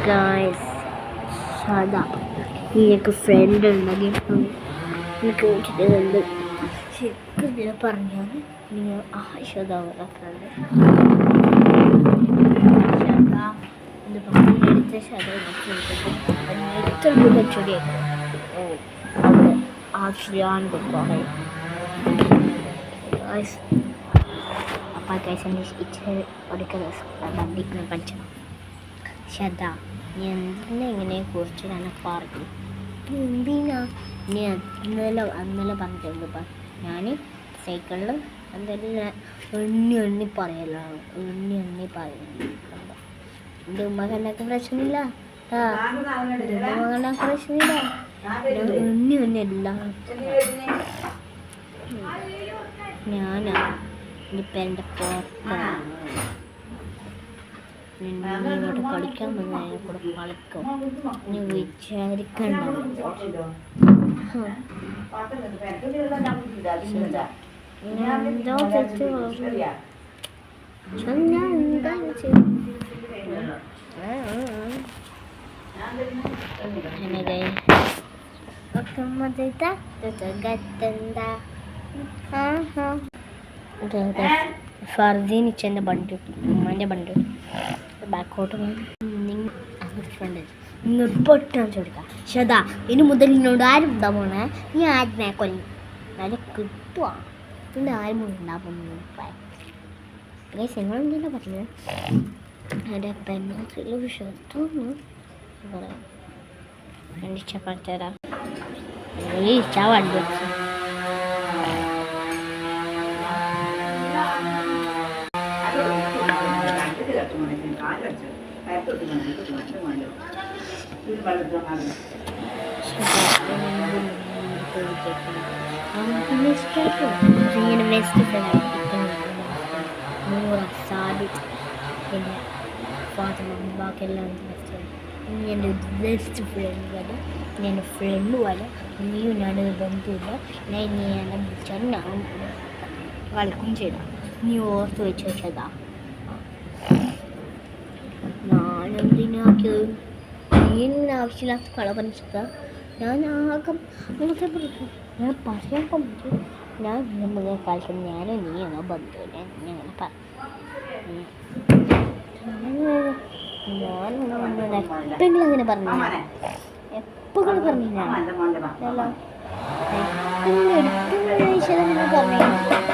guys സാധാ എനിക്ക് front ഉണ്ടെങ്കിൽ എനിക്ക് വീട്ടിലുണ്ട് ശരിക്കും ഇതിനെ പറഞ്ഞാൽ നിങ്ങൾ ആശാദാവുന്ന ഫ്രണ്ട് എൻ്റെ പക്കടുത്ത എത്ര ചെടിയൊക്കെ അവിടെ ആശ്രയാണ് കൊടുക്കുക apa guys ini itu ada kelas balik dengan pancam syada ni ini kursi anak party bina ni annala പറഞ്ഞിട്ടുണ്ട് pa ഞാൻ സൈക്കിളിൽ എന്തായാലും എണ്ണി പറയലാണ് എണ്ണി പറയുന്നു എൻ്റെ ഉമ്മകണ്ണൊക്കെ പ്രശ്നമില്ല ഉമ്മകണ്ണൊക്കെ പ്രശ്നമില്ല എണ്ണി എല്ലാം ഞാനാ ഇനിയിപ്പോൾ എൻ്റെ പുറത്താണ് നിന്നോട് കളിക്കാൻ വന്നാൽ അതിനെ കൂടെ കളിക്കും നീ വിചാരിക്കണ്ട എന്തോ തെറ്റ് ഞാൻ എന്താണ് ഫർദീൻ ഇച്ചൻ്റെ ബണ്ട് ഉമ്മാൻ്റെ ബണ്ട് ബാക്കോട്ട് ഫ്രണ്ട് നിർബട്ടാൻ ചോദിക്കാം ശതാ ഇനി മുതൽ എന്നോട് ആരും ഉണ്ടാ പോണേ നീ ആരിനെ കൊല്ലും നല്ല കിട്ടുക പിന്നെ ആരും ഉണ്ടാകുന്നു നിങ്ങളെന്താ പറഞ്ഞത് എൻ്റെ പെണ്ണത്തിൽ വിഷയത്തോന്നു പറയാം ഇച്ച പറഞ്ഞുതരാം ഇച്ച വണ്ടി ഇങ്ങനെ ബെസ്റ്റ് ഫ്രണ്ട് സാദിഖ് പിന്നെ ഫാത്തിമ ബാക്കിയെല്ലാം എൻ്റെ ബെസ്റ്റ് ഫ്രണ്ട് പോലെ എൻ്റെ ഫ്രണ്ട് പോലെ നീയും ഞാനൊരു ബന്ധുവില്ല ഞാൻ നീ എന്നെ വിളിച്ചാൽ ഞാൻ കളിക്കും ചെയ്ത നീ ഓർത്ത് വെച്ച് വെച്ചതാ ഞാനെന്തിനാക്കിയത് നീ ആവശ്യമില്ലാത്ത കള പറഞ്ഞിട്ട് ഞാൻ ആകെ അങ്ങനത്തെ പറഞ്ഞു ഞാൻ പറയാൻ പറ്റും ഞാൻ മുതൽ കളിക്കും ഞാനും നീ എന്നോ ബന്ധുവിനെ നീ അങ്ങനെ പറഞ്ഞു ഞാൻ എപ്പോഴെങ്കിലും അങ്ങനെ പറഞ്ഞു എപ്പോഴും പറഞ്ഞു ഞാൻ പറഞ്ഞു